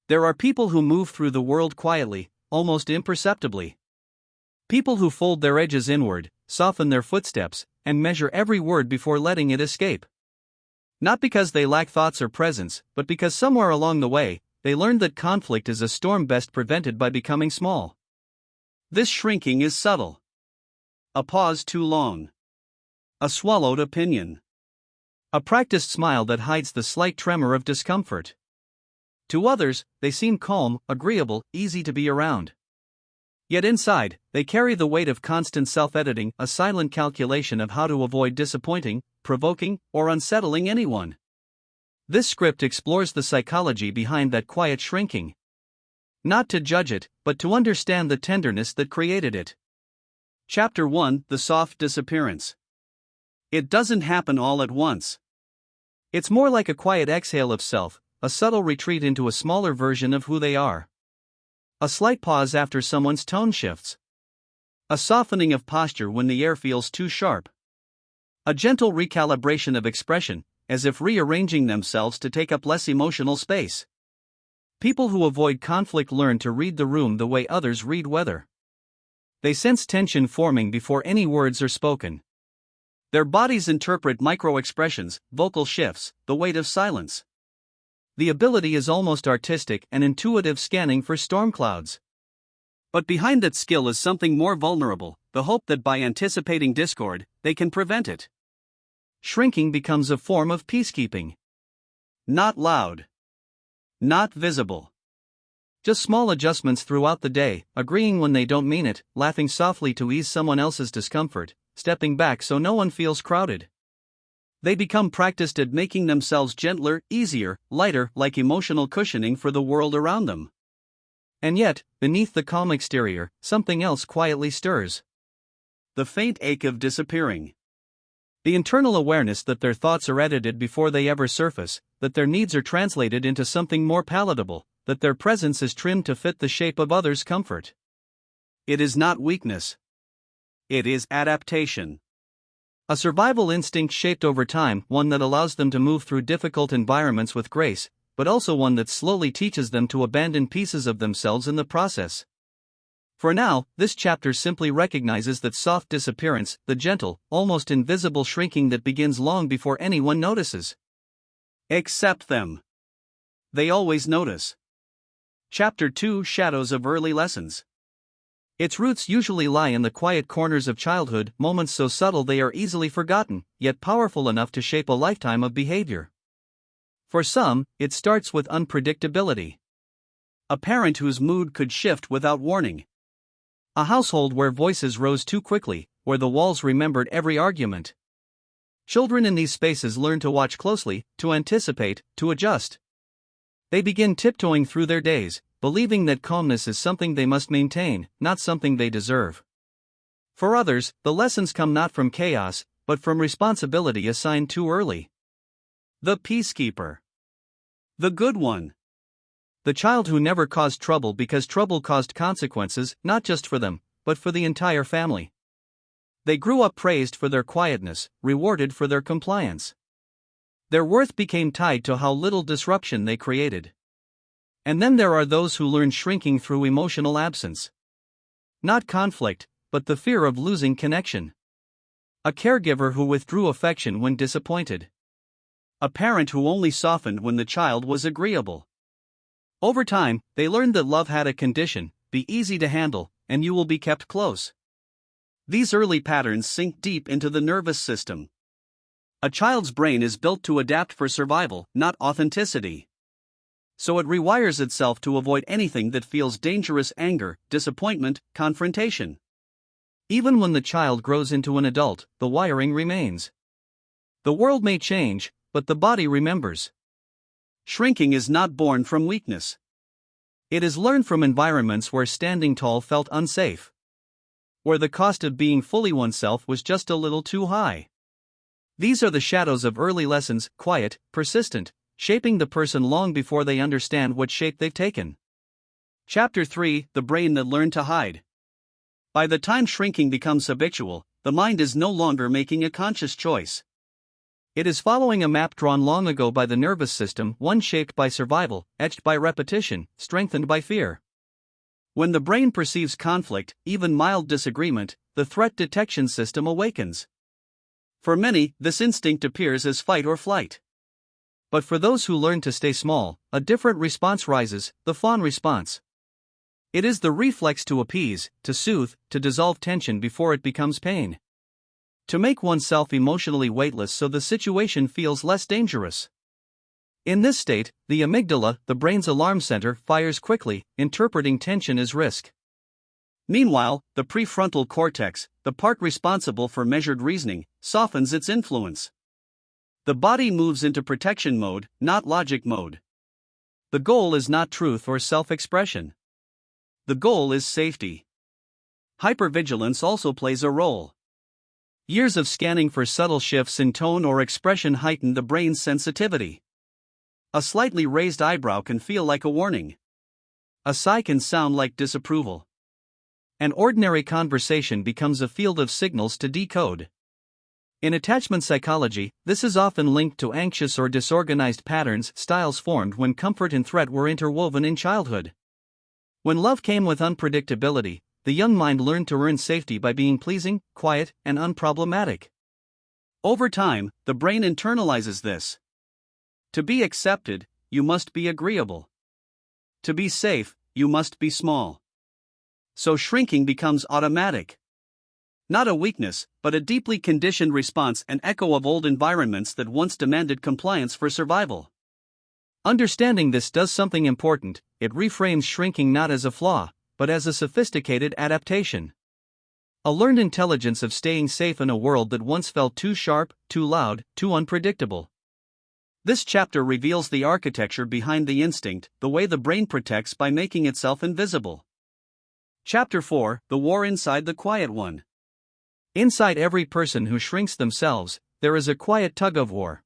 There are people who move through the world quietly, almost imperceptibly. People who fold their edges inward, soften their footsteps, and measure every word before letting it escape. Not because they lack thoughts or presence, but because somewhere along the way, they learned that conflict is a storm best prevented by becoming small. This shrinking is subtle. A pause too long. A swallowed opinion. A practiced smile that hides the slight tremor of discomfort. To others, they seem calm, agreeable, easy to be around. Yet inside, they carry the weight of constant self-editing, a silent calculation of how to avoid disappointing, provoking, or unsettling anyone. This script explores the psychology behind that quiet shrinking. Not to judge it, but to understand the tenderness that created it. Chapter 1: The Soft Disappearance. It doesn't happen all at once. It's more like a quiet exhale of self, a subtle retreat into a smaller version of who they are. A slight pause after someone's tone shifts. A softening of posture when the air feels too sharp. A gentle recalibration of expression, as if rearranging themselves to take up less emotional space. People who avoid conflict learn to read the room the way others read weather. They sense tension forming before any words are spoken. Their bodies interpret micro-expressions, vocal shifts, the weight of silence. The ability is almost artistic and intuitive, scanning for storm clouds. But behind that skill is something more vulnerable, the hope that by anticipating discord, they can prevent it. Shrinking becomes a form of peacekeeping. Not loud. Not visible. Just small adjustments throughout the day, agreeing when they don't mean it, laughing softly to ease someone else's discomfort, stepping back so no one feels crowded. They become practiced at making themselves gentler, easier, lighter, like emotional cushioning for the world around them. And yet, beneath the calm exterior, something else quietly stirs. The faint ache of disappearing. The internal awareness that their thoughts are edited before they ever surface, that their needs are translated into something more palatable, that their presence is trimmed to fit the shape of others' comfort. It is not weakness. It is adaptation. A survival instinct shaped over time, one that allows them to move through difficult environments with grace, but also one that slowly teaches them to abandon pieces of themselves in the process. For now, this chapter simply recognizes that soft disappearance, the gentle, almost invisible shrinking that begins long before anyone notices. Accept them. They always notice. Chapter 2: Shadows of Early Lessons. Its roots usually lie in the quiet corners of childhood, moments so subtle they are easily forgotten, yet powerful enough to shape a lifetime of behavior. For some, it starts with unpredictability. A parent whose mood could shift without warning. A household where voices rose too quickly, where the walls remembered every argument. Children in these spaces learn to watch closely, to anticipate, to adjust. They begin tiptoeing through their days, believing that calmness is something they must maintain, not something they deserve. For others, the lessons come not from chaos, but from responsibility assigned too early. The peacekeeper. The good one. The child who never caused trouble because trouble caused consequences, not just for them, but for the entire family. They grew up praised for their quietness, rewarded for their compliance. Their worth became tied to how little disruption they created. And then there are those who learn shrinking through emotional absence. Not conflict, but the fear of losing connection. A caregiver who withdrew affection when disappointed. A parent who only softened when the child was agreeable. Over time, they learned that love had a condition: be easy to handle, and you will be kept close. These early patterns sink deep into the nervous system. A child's brain is built to adapt for survival, not authenticity. So it rewires itself to avoid anything that feels dangerous: anger, disappointment, confrontation. Even when the child grows into an adult, the wiring remains. The world may change, but the body remembers. Shrinking is not born from weakness. It is learned from environments where standing tall felt unsafe. Where the cost of being fully oneself was just a little too high. These are the shadows of early lessons, quiet, persistent, shaping the person long before they understand what shape they've taken. Chapter 3: The Brain That Learned to Hide. By the time shrinking becomes habitual, the mind is no longer making a conscious choice. It is following a map drawn long ago by the nervous system, one shaped by survival, etched by repetition, strengthened by fear. When the brain perceives conflict, even mild disagreement, the threat detection system awakens. For many, this instinct appears as fight or flight. But for those who learn to stay small, a different response rises, the fawn response. It is the reflex to appease, to soothe, to dissolve tension before it becomes pain. To make oneself emotionally weightless so the situation feels less dangerous. In this state, the amygdala, the brain's alarm center, fires quickly, interpreting tension as risk. Meanwhile, the prefrontal cortex, the part responsible for measured reasoning, softens its influence. The body moves into protection mode, not logic mode. The goal is not truth or self-expression. The goal is safety. Hypervigilance also plays a role. Years of scanning for subtle shifts in tone or expression heighten the brain's sensitivity. A slightly raised eyebrow can feel like a warning. A sigh can sound like disapproval. An ordinary conversation becomes a field of signals to decode. In attachment psychology, this is often linked to anxious or disorganized patterns, styles formed when comfort and threat were interwoven in childhood. When love came with unpredictability, the young mind learned to earn safety by being pleasing, quiet, and unproblematic. Over time, the brain internalizes this. To be accepted, you must be agreeable. To be safe, you must be small. So shrinking becomes automatic. Not a weakness, but a deeply conditioned response, an echo of old environments that once demanded compliance for survival. Understanding this does something important. It reframes shrinking not as a flaw, but as a sophisticated adaptation. A learned intelligence of staying safe in a world that once felt too sharp, too loud, too unpredictable. This chapter reveals the architecture behind the instinct, the way the brain protects by making itself invisible. Chapter 4: The War Inside the Quiet One. Inside every person who shrinks themselves, there is a quiet tug-of-war.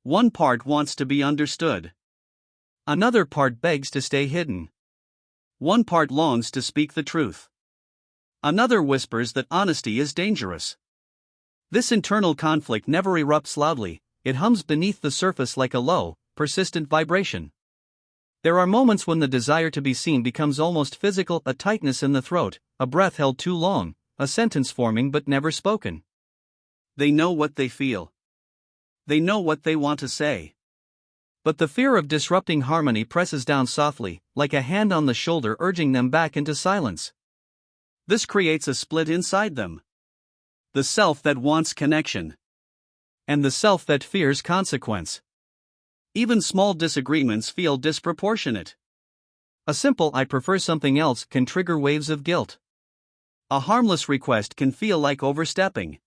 One part wants to be understood. Another part begs to stay hidden. One part longs to speak the truth. Another whispers that honesty is dangerous. This internal conflict never erupts loudly, it hums beneath the surface like a low, persistent vibration. There are moments when the desire to be seen becomes almost physical, a tightness in the throat, a breath held too long, a sentence forming but never spoken. They know what they feel. They know what they want to say. But the fear of disrupting harmony presses down softly, like a hand on the shoulder urging them back into silence. This creates a split inside them. The self that wants connection. And the self that fears consequence. Even small disagreements feel disproportionate. A simple "I prefer something else" can trigger waves of guilt. A harmless request can feel like overstepping.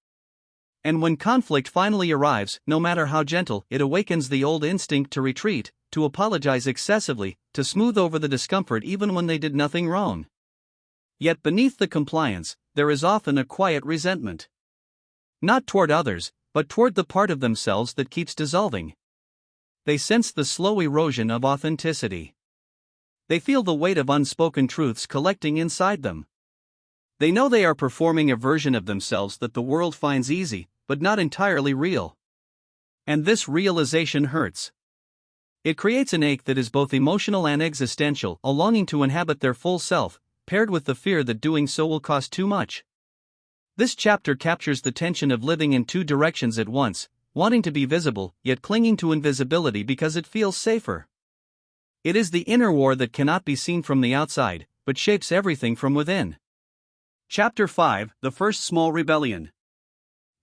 And when conflict finally arrives, no matter how gentle, it awakens the old instinct to retreat, to apologize excessively, to smooth over the discomfort even when they did nothing wrong. Yet beneath the compliance, there is often a quiet resentment. Not toward others, but toward the part of themselves that keeps dissolving. They sense the slow erosion of authenticity. They feel the weight of unspoken truths collecting inside them. They know they are performing a version of themselves that the world finds easy, but not entirely real. And this realization hurts. It creates an ache that is both emotional and existential, a longing to inhabit their full self, paired with the fear that doing so will cost too much. This chapter captures the tension of living in two directions at once, wanting to be visible, yet clinging to invisibility because it feels safer. It is the inner war that cannot be seen from the outside, but shapes everything from within. Chapter 5: The First Small Rebellion.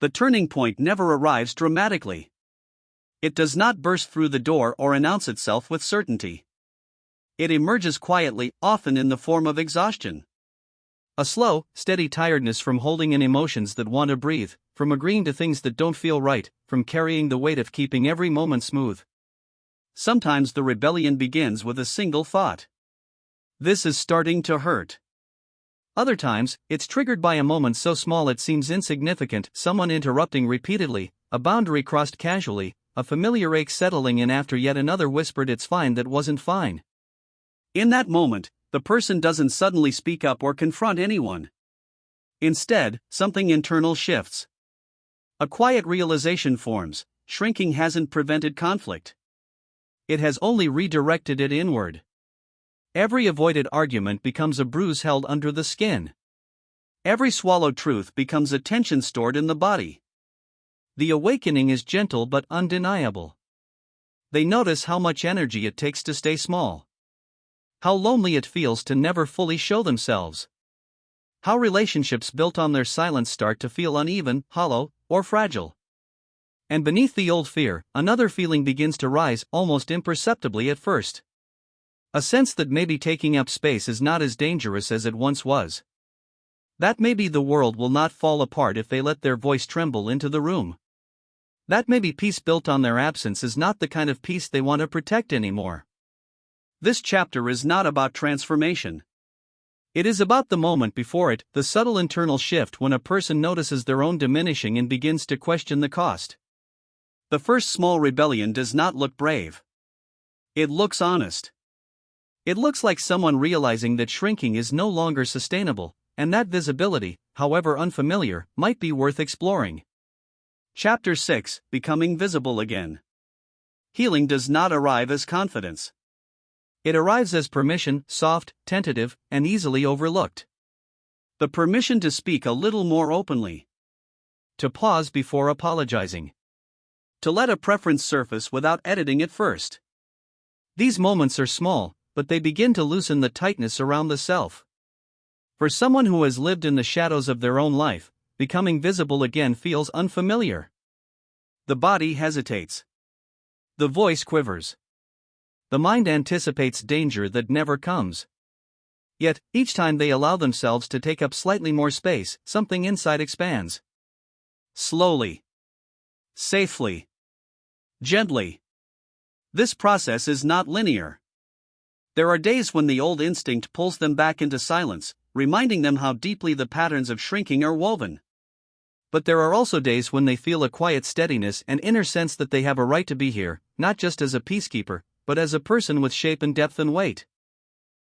The turning point never arrives dramatically. It does not burst through the door or announce itself with certainty. It emerges quietly, often in the form of exhaustion. A slow, steady tiredness from holding in emotions that want to breathe, from agreeing to things that don't feel right, from carrying the weight of keeping every moment smooth. Sometimes the rebellion begins with a single thought. This is starting to hurt. Other times, it's triggered by a moment so small it seems insignificant, someone interrupting repeatedly, a boundary crossed casually, a familiar ache settling in after yet another whispered it's fine that wasn't fine. In that moment, the person doesn't suddenly speak up or confront anyone. Instead, something internal shifts. A quiet realization forms: shrinking hasn't prevented conflict. It has only redirected it inward. Every avoided argument becomes a bruise held under the skin. Every swallowed truth becomes a tension stored in the body. The awakening is gentle but undeniable. They notice how much energy it takes to stay small. How lonely it feels to never fully show themselves. How relationships built on their silence start to feel uneven, hollow, or fragile. And beneath the old fear, another feeling begins to rise, almost imperceptibly at first. A sense that maybe taking up space is not as dangerous as it once was. That maybe the world will not fall apart if they let their voice tremble into the room. That maybe peace built on their absence is not the kind of peace they want to protect anymore. This chapter is not about transformation. It is about the moment before it, the subtle internal shift when a person notices their own diminishing and begins to question the cost. The first small rebellion does not look brave. It looks honest. It looks like someone realizing that shrinking is no longer sustainable, and that visibility, however unfamiliar, might be worth exploring. Chapter 6: Becoming Visible Again. Healing does not arrive as confidence. It arrives as permission, soft, tentative, and easily overlooked. The permission to speak a little more openly. To pause before apologizing. To let a preference surface without editing it first. These moments are small, but they begin to loosen the tightness around the self. For someone who has lived in the shadows of their own life, becoming visible again feels unfamiliar. The body hesitates. The voice quivers. The mind anticipates danger that never comes. Yet, each time they allow themselves to take up slightly more space, something inside expands. Slowly. Safely. Gently. This process is not linear. There are days when the old instinct pulls them back into silence, reminding them how deeply the patterns of shrinking are woven. But there are also days when they feel a quiet steadiness and inner sense that they have a right to be here, not just as a peacekeeper, but as a person with shape and depth and weight.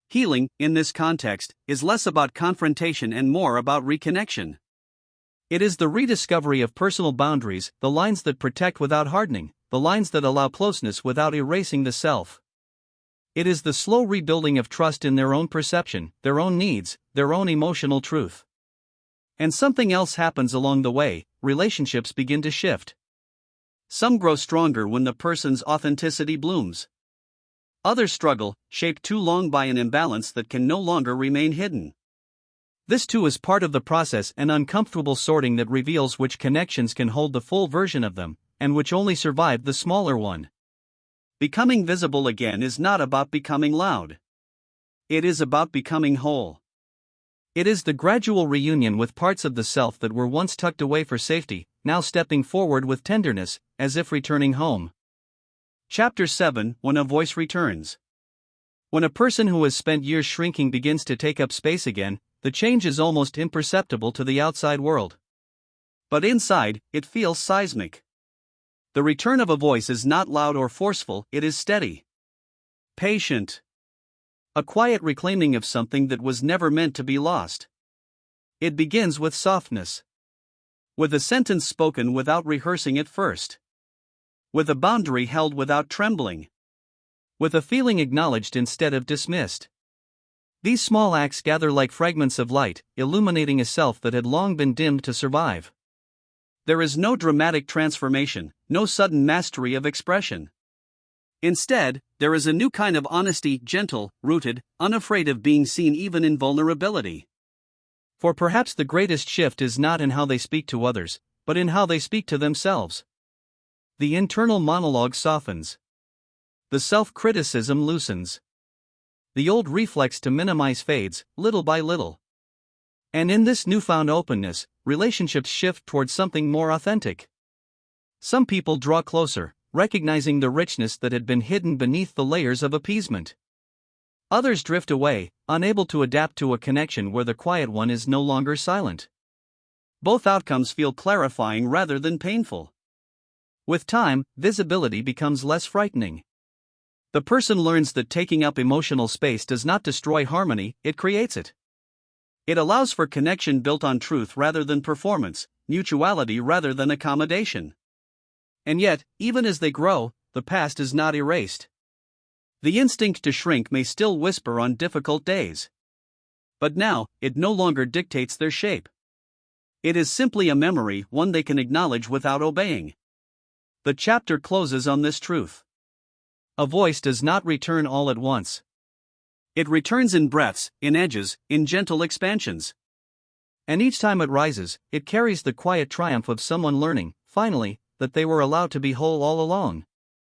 Healing, in this context, is less about confrontation and more about reconnection. It is the rediscovery of personal boundaries, the lines that protect without hardening, the lines that allow closeness without erasing the self. It is the slow rebuilding of trust in their own perception, their own needs, their own emotional truth. And something else happens along the way: relationships begin to shift. Some grow stronger when the person's authenticity blooms. Others struggle, shaped too long by an imbalance that can no longer remain hidden. This too is part of the process, an uncomfortable sorting that reveals which connections can hold the full version of them, and which only survive the smaller one. Becoming visible again is not about becoming loud. It is about becoming whole. It is the gradual reunion with parts of the self that were once tucked away for safety, now stepping forward with tenderness, as if returning home. Chapter 7: When a Voice Returns. When a person who has spent years shrinking begins to take up space again, the change is almost imperceptible to the outside world. But inside, it feels seismic. The return of a voice is not loud or forceful, it is steady. Patient. A quiet reclaiming of something that was never meant to be lost. It begins with softness. With a sentence spoken without rehearsing it first. With a boundary held without trembling. With a feeling acknowledged instead of dismissed. These small acts gather like fragments of light, illuminating a self that had long been dimmed to survive. There is no dramatic transformation, no sudden mastery of expression. Instead, there is a new kind of honesty, gentle, rooted, unafraid of being seen even in vulnerability. For perhaps the greatest shift is not in how they speak to others, but in how they speak to themselves. The internal monologue softens. The self-criticism loosens. The old reflex to minimize fades, little by little. And in this newfound openness, relationships shift towards something more authentic. Some people draw closer, recognizing the richness that had been hidden beneath the layers of appeasement. Others drift away, unable to adapt to a connection where the quiet one is no longer silent. Both outcomes feel clarifying rather than painful. With time, visibility becomes less frightening. The person learns that taking up emotional space does not destroy harmony, it creates it. It allows for connection built on truth rather than performance, mutuality rather than accommodation. And yet, even as they grow, the past is not erased. The instinct to shrink may still whisper on difficult days. But now, it no longer dictates their shape. It is simply a memory, one they can acknowledge without obeying. The chapter closes on this truth. A voice does not return all at once. It returns in breaths, in edges, in gentle expansions. And each time it rises, it carries the quiet triumph of someone learning, finally, that they were allowed to be whole all along.